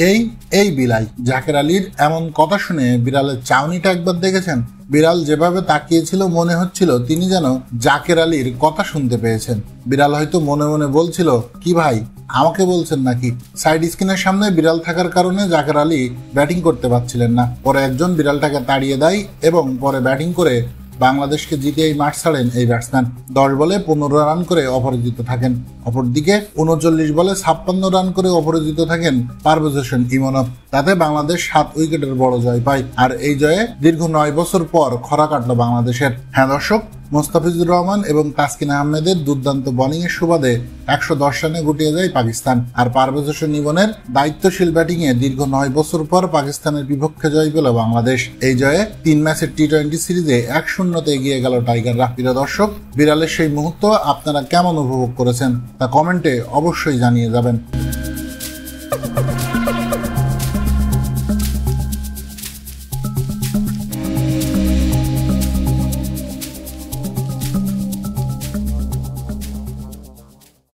এই এই বিলাই জাকের আলীর এমন কথা শুনে বিড়ালের চাউনিটা একবার দেখেছেন? বিড়াল যেভাবে তাকিয়েছিল মনে হচ্ছিল তিনি যেন জাকের আলীর কথা শুনতে পেয়েছেন। বিড়াল হয়তো মনে মনে বলছিল, কি ভাই আমাকে বলছেন নাকি? সাইড স্ক্রিনের সামনে বিড়াল থাকার কারণে জাকের আলী ব্যাটিং করতে পারছিলেন না। পরে একজন বিড়ালটাকে তাড়িয়ে দেয় এবং পরে ব্যাটিং করে বাংলাদেশকে জিতিয়ে মাঠ ছাড়েন এই ব্যাটসম্যান। 10 বলে 15 রান করে অপরাজিত থাকেন। অপরদিকে 39 বলে 56 রান করে অপরাজিত থাকেন পারভেজ হোসেন ইমনও। তাতে বাংলাদেশ 7 উইকেটের বড় জয় পায়। আর এই জয়ে দীর্ঘ 9 বছর পর খরা কাটল বাংলাদেশের। হ্যাঁ দর্শক, মোস্তাফিজুর রহমান এবং তাসকিন আহমেদের দুর্দান্ত বোলিং এর সুবাদে 110 রানে গুটিয়ে যায় পাকিস্তান। আর পারভেজ হোসেন ইমনের দায়িত্বশীল ব্যাটিং এ দীর্ঘ 9 বছর পর পাকিস্তানের বিপক্ষে জয় পেল বাংলাদেশ। এই জয়ে 3 ম্যাচের টি-20 সিরিজে 1-0 এগিয়ে গেল টাইগাররা। প্রিয় দর্শক, বিড়ালের সেই মুহূর্ত আপনারা কেমন উপভোগ করেছেন তা কমেন্টে অবশ্যই জানিয়ে যাবেন।